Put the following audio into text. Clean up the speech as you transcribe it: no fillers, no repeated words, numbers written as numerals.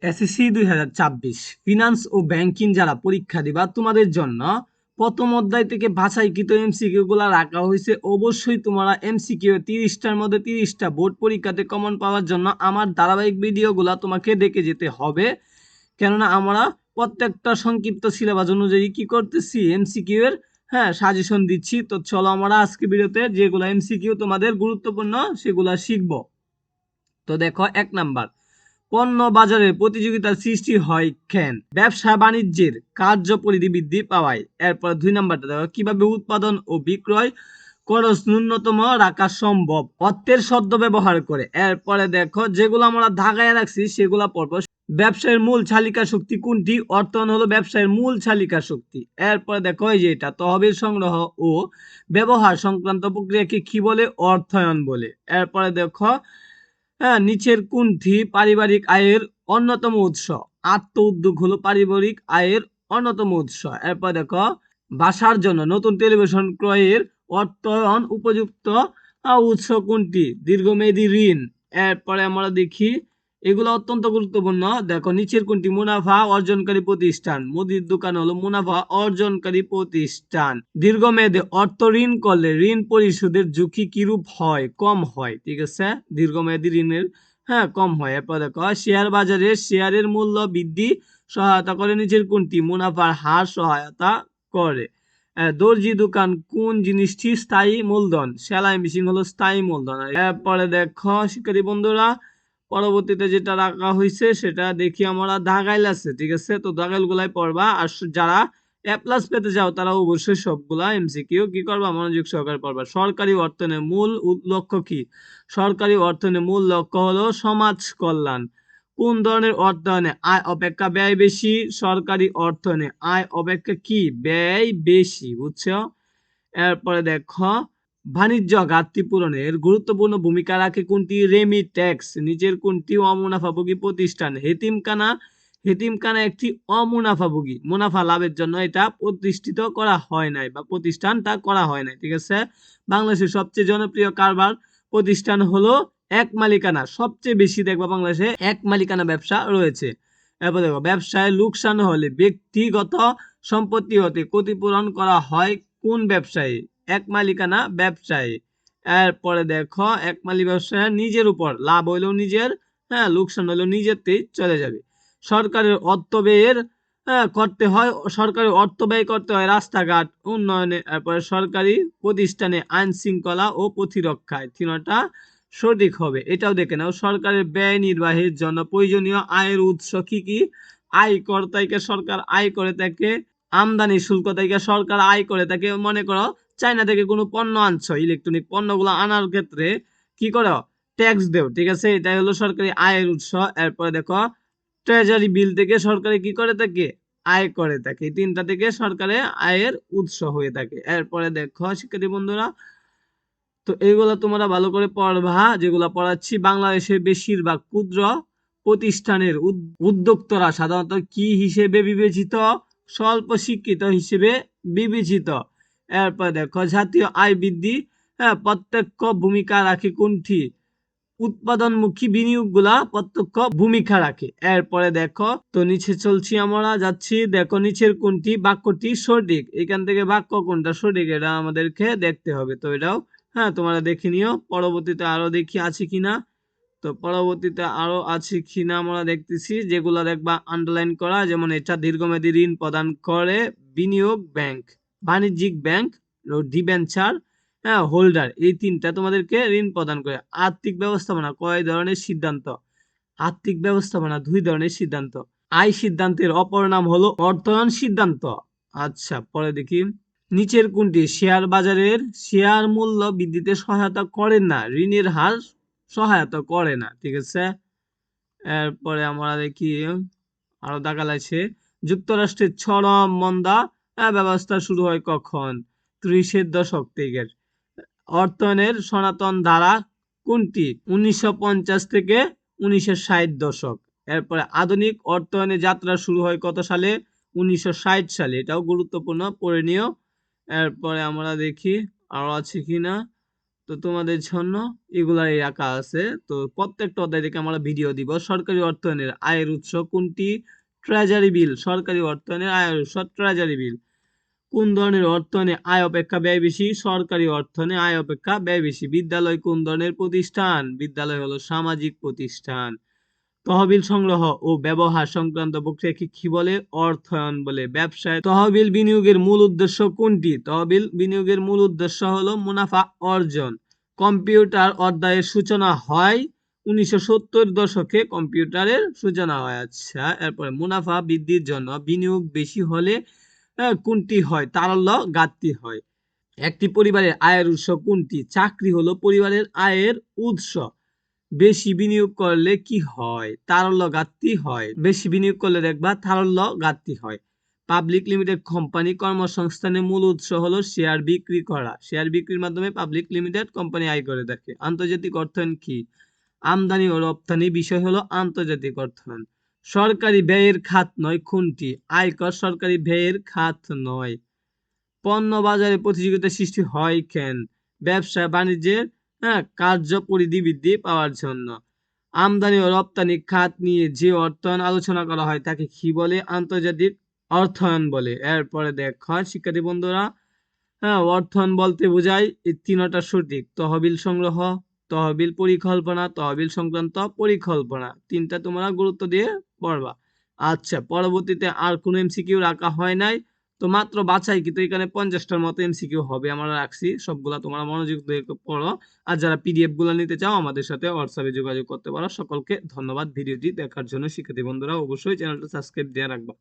SSC 2024 finance ও banking যারা পরীক্ষা দিবা তোমাদের জন্য প্রথম অধ্যায় থেকে বাছাইকৃত এমসিকিউ গুলা রাখা হয়েছে। অবশ্যই তোমরা এমসিকিউ 30টার মধ্যে 30টা বোর্ড পরীক্ষাতে কমন পাওয়ার জন্য আমার ধারাবাহিক ভিডিওগুলা তোমাকে দেখে যেতে হবে, কেননা আমরা প্রত্যেকটা সংক্ষিপ্ত সিলেবাস অনুযায়ী কি করতেছি এমসিকিউ এর সাজেশন দিচ্ছি। তো চলো আমরা আজকে ভিডিওতে যেগুলো এমসিকিউ তোমাদের গুরুত্বপূর্ণ সেগুলা শিখবো। তো দেখো, 1 নাম্বার, পণ্য বাজারে প্রতিযোগিতার সৃষ্টি হয় কেন? ব্যবসা বাণিজ্যের কার্যপরিধি বৃদ্ধি পাওয়ায়। এরপর 2 নাম্বারটা দেখো, কিভাবে উৎপাদন ও বিক্রয় খরচ ন্যূনতম রাখা সম্ভব? অর্থের সদ্ব্যবহার করে। এরপরে দেখো, যেগুলো আমরা ধাগায় রাখছি সেগুলো পড়বো। ব্যবসায়ের মূল চালিকা শক্তি কোনটি? অর্থায়ন হলো ব্যবসায়ের মূল চালিকা শক্তি। এরপরে দেখো, এই যে এটা তহবিল সংগ্রহ ও ব্যবহার সংক্রান্ত প্রক্রিয়াকে কি বলে? অর্থায়ন বলে। এরপরে দেখো, নিচের কোনটি পারিবারিক আয়ের অন্যতম উৎস? আত্ম উদ্যোগ হলো পারিবারিক আয়ের অন্যতম উৎস। এরপর দেখো, বাসার জন্য নতুন টেলিভিশন ক্রয়ের অর্থায়ন উপযুক্ত উৎস কোনটি? দীর্ঘমেয়াদী ঋণ। এরপরে আমরা দেখি, এগুলো অত্যন্ত গুরুত্বপূর্ণ। দেখো, নিচের কোনটি মুনাফা অর্জনকারী প্রতিষ্ঠান? মুদির দোকান হলো মুনাফা অর্জনকারী প্রতিষ্ঠান। দীর্ঘমেয়াদে অর্থ ঋণ করলে ঋণ পরিশোধের ঝুঁকি কিরূপ হয়? কম হয়। ঠিক আছে, দীর্ঘমেয়াদী ঋণের কম হয়। এরপর দেখো, শেয়ার বাজারে শেয়ারের মূল্য বৃদ্ধি সহায়তা করে নিচের কোনটি? মুনাফার হার সহায়তা করে। দর্জি দোকান কোন জিনিসটি স্থায়ী মূলধন? সেলাই মেশিন হলো স্থায়ী মূলধন। এরপরে দেখো শিক্ষার্থী বন্ধুরা, পরবর্তীতে যেটা রাখা হয়েছে সেটা দেখি আমরা দাগাইল আছে। ঠিক আছে, তো দাগাইল গুলাই পড়বা। আর যারা এ প্লাস পেতে যাও তারা অবশ্যই সবগুলা এমসিকিউ কি করবা? মনোযোগ সহকারে পড়বা। সরকারি অর্থায়নের মূল লক্ষ্য কি? সরকারি অর্থায়নের মূল লক্ষ্য হলো সমাজ কল্যাণ। কোন ধরনের অর্থায়নে আয় অপেক্ষা ব্যয় বেশি? সরকারি অর্থায়নে আয় অপেক্ষা কি? ব্যয় বেশি। বুঝছো? এরপরে দেখো, বাণিজ্য ঘাটতি পূরণের গুরুত্বপূর্ণ ভূমিকা রাখে কোনটি? রেমিটেক্স। নিচের কোনটি অমুনাফাভোগী প্রতিষ্ঠান? হেতিমখানা একটি অমুনাফাভোগী। মুনাফা লাভের জন্য এটা প্রতিষ্ঠিত করা হয় নাই বা প্রতিষ্ঠানটা করা হয় নাই। ঠিক আছে, বাংলাদেশের সবচেয়ে জনপ্রিয় কারবার প্রতিষ্ঠান হলো এক মালিকানা। সবচেয়ে বেশি দেখবা বাংলাদেশে এক মালিকানা ব্যবসা রয়েছে। এরপর দেখো, ব্যবসায় লোকসান হলে ব্যক্তিগত সম্পত্তি হতে ক্ষতিপূরণ করা হয় কোন ব্যবসায়ী? এক মালিকানা ব্যবসায়ী। এরপরে দেখো, এক মালিক ব্যবসায় নিজের উপর লাভ হইলেও নিজের, লোকসান হইলেও নিজেরতেই চলে যাবে। সরকারের অর্থ ব্যয়ের সরকারের অর্থ ব্যয় করতে হয় রাস্তাঘাট উন্নয়নে। এরপরে সরকারি প্রতিষ্ঠানে আইন শৃঙ্খলা ও প্রতিরক্ষায়। তিনটা সঠিক হবে। এটাও দেখে নাও, সরকারের ব্যয় নির্বাহের জন্য প্রয়োজনীয় আয়ের উৎস কি কি? আয়কর থেকে সরকার আয় করে থাকে, আমদানি শুল্ক থেকে সরকার আয় করে থাকে। মনে করো চায়না থেকে কোনো পণ্য আনছো, ইলেকট্রনিক পণ্যগুলো আনার ক্ষেত্রে কি করো? ট্যাক্স দেও। ঠিক আছে, এটাই হলো সরকারি আয়ের উৎস। এরপরে দেখো, ট্রেজারি বিল থেকে সরকারে কি করে থাকে? আয় করে থাকে। তিনটা থেকে সরকারের আয়ের উৎস হয়ে থাকে। এরপরে দেখো শিক্ষার্থী বন্ধুরা, তো এইগুলা তোমরা ভালো করে পড়বা যেগুলা পড়াচ্ছি। বাংলাদেশের বেশিরভাগ ক্ষুদ্র প্রতিষ্ঠানের উদ্যোক্তারা সাধারণত কি হিসেবে বিবেচিত? স্বল্প শিক্ষিত হিসেবে বিবেচিত। এরপর দেখো, জাতীয় আয় বৃদ্ধি প্রত্যক্ষ ভূমিকা রাখে কোনটি? উৎপাদনমুখী বিনিয়োগগুলা প্রত্যক্ষ ভূমিকা রাখে। এরপরে দেখো, তো নিচে চলছি আমরা যাচ্ছি। দেখো, নিচের কোনটি বাক্যটি সঠিক? এখান থেকে বাক্য কোনটা সঠিক এটা আমাদেরকে দেখতে হবে। তো এটাও তোমরা দেখে নিও। পরবর্তীতে আরো দেখি আছে কিনা। তো পরবর্তীতে আরো আছে কিনা আমরা দেখতেছি, যেগুলো দেখবা আন্ডারলাইন করা। যেমন এটা দীর্ঘমেয়াদী ঋণ প্রদান করে বিনিয়োগ ব্যাংক, বাণিজ্যিক ব্যাংক, ডিবেঞ্চার হোল্ডার। এই তিনটা তোমাদেরকে ঋণ প্রদান করে। আর্থিক ব্যবস্থাপনা কয় ধরনের সিদ্ধান্ত? আর্থিক ব্যবস্থাপনা 2 ধরনের সিদ্ধান্ত। আয় সিদ্ধান্তের অপর নাম হলো অর্থায়ন সিদ্ধান্ত। আচ্ছা, পরে দেখি, নিচের কোনটি শেয়ার বাজারের শেয়ার মূল্য বৃদ্ধিতে সহায়তা করে না? ঋণের হার সহায়তা করে না। ঠিক আছে, এরপরে আমরা দেখি আরো দেখা লাগছে, যুক্তরাষ্ট্রের চরম মন্দা ব্যবস্থা শুরু হয় কখন? 30-এর দশক থেকে। অর্থায়নের সনাতন ধারা কোনটি? 1950 থেকে 1960 দশক। এরপরে আধুনিক অর্থায়নের যাত্রা শুরু হয় কত সালে? 1960 সালে। এটাও গুরুত্বপূর্ণ, পড়ে নিও। এরপরে আমরা দেখি আরো আছে কিনা। তো তোমাদের জন্য এগুলাই রাখা আছে। তো প্রত্যেকটা অধ্যায় থেকে আমরা ভিডিও দিব। সরকারি অর্থায়নের আয়ের উৎস কোনটি? Treasury bill. সরকারি অর্থায়নের আয়ের উৎস ট্রেজারি বিল। কোন ধরনের অর্থায়নে আয় অপেক্ষা ব্যয় বেশি? সরকারি অর্থায়নে আয় অপেক্ষা ব্যয় বেশি। বিদ্যালয় কোন ধরনের প্রতিষ্ঠান? বিদ্যালয় হলো সামাজিক প্রতিষ্ঠান। তহবিল সংগ্রহ ও ব্যবহার সংক্রান্ত প্রক্রিয়াকে কি বলে? অর্থায়ন বলে। ব্যবসায় তহবিল বিনিয়োগের মূল উদ্দেশ্য কোনটি? তহবিল বিনিয়োগের মূল উদ্দেশ্য হলো মুনাফা অর্জন। কম্পিউটার অধ্যায়ের সূচনা হয় 1970 দশকে কম্পিউটারের সূচনা হয়। আচ্ছা, এরপরে মুনাফা বৃদ্ধির জন্য বিনিয়োগ বেশি হলে কোনটি হয়? তারল্য ঘাটতি হয়। একটি পরিবারের আয়ের উৎস কোনটি? চাকরি হলো পরিবারের আয়ের উৎস। বেশি বিনিয়োগ করলে কি হয়? তারল্য ঘাটতি হয়। বেশি বিনিয়োগ করলে দেখবা তারল্য ঘাটতি হয়। পাবলিক লিমিটেড কোম্পানি কর্মসংস্থানের মূল উৎস হলো শেয়ার বিক্রি করা। শেয়ার বিক্রির মাধ্যমে পাবলিক লিমিটেড কোম্পানি আয় করে থাকে। আন্তর্জাতিক অর্থায়ন কি? আমদানি ও রপ্তানি বিষয় হলো আন্তর্জাতিক অর্থায়ন। সরকারি ব্যয়ের খাত নয় কোনটি? আয়কর সরকারি ব্যয়ের খাত নয়। পণ্য বাজারে প্রতিযোগিতা সৃষ্টি হয় কেন? ব্যবসা বাণিজ্যের কার্য পরিধি বৃদ্ধি পাওয়ার জন্য। আমদানি ও রপ্তানি খাত নিয়ে যে অর্থায়ন আলোচনা করা হয় তাকে কি বলে? আন্তর্জাতিক অর্থায়ন বলে। এরপরে দেখো শিক্ষার্থী বন্ধুরা, অর্থায়ন বলতে বোঝায় এই তিনটা সঠিক: তহবিল সংগ্রহ, তহবিল পরিকল্পনা, তহবিল সংক্রান্ত পরিকল্পনা। তিনটা তোমরা গুরুত্ব দিয়ে পড়বা। আচ্ছা, পরবর্তীতে আর কোনো এমসিকিউ রাখা হয় নাই। তো মাত্র বাছাই কিন্তু এখানে 50টার মতো এমসিকিউ হবে আমরা রাখছি। সবগুলা তোমরা মনোযোগ দিয়ে পড়ো। আর যারা পিডিএফ গুলা নিতে চাও আমাদের সাথে হোয়াটসঅ্যাপে যোগাযোগ করতে পারো। সকলকে ধন্যবাদ ভিডিওটি দেখার জন্য। শিক্ষার্থী বন্ধুরা অবশ্যই চ্যানেলটা সাবস্ক্রাইব দিয়ে রাখবা।